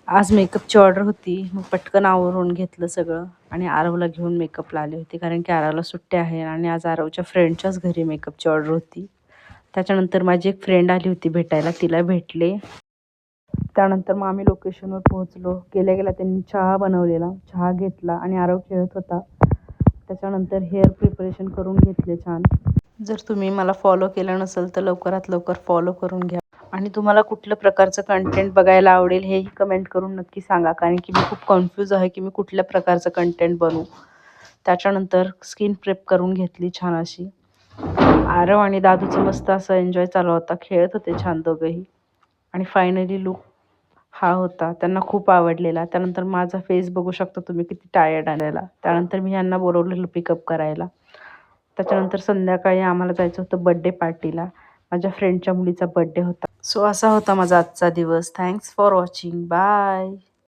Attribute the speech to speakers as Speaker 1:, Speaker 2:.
Speaker 1: आज मेकअपची ऑर्डर होती, मग पटकन आवरून घेतलं सगळं आणि आरवला घेऊन मेकअपला आले होते, कारण की आरवला सुट्टी आहे आणि आज आरवच्या फ्रेंडच्याच घरी मेकअपची ऑर्डर होती. त्याच्यानंतर माझी एक फ्रेंड आली होती भेटायला, तिला भेटले. त्यानंतर मग आम्ही लोकेशनवर पोहोचलो. गेल्या गेल्या त्यांनी चहा बनवलेला, चहा घेतला आणि आरव खेळत होता. त्याच्यानंतर हेअर प्रिपरेशन करून घेतले छान. जर तुम्ही मला फॉलो केलं नसेल तर लवकरात लवकर फॉलो करून घ्या. आणि तुम्हाला कुठल्या प्रकारचं कंटेंट बघायला आवडेल हेही कमेंट करून नक्की सांगा, कारण की मी खूप कन्फ्यूज आहे की मी कुठल्या प्रकारचं कंटेंट बनवू. त्याच्यानंतर स्किन प्रेप करून घेतली छान अशी. आरव आणि दादूचं मस्त असं एन्जॉय चालू होता, खेळत होते छान दोघंही. आणि फायनली लुक हा होता, त्यांना खूप आवडलेला. त्यानंतर माझा फेस बघू शकता तुम्ही किती टायर्ड आलेला. त्यानंतर मी यांना बोलवलेलं पिकअप करायला. त्याच्यानंतर संध्याकाळी आम्हाला जायचं होतं बड्डे पार्टीला. माझ्या फ्रेंडच्या मुलीचा बड्डे होता. सो असा होता माझा आजचा दिवस. Thanks for watching. बाय.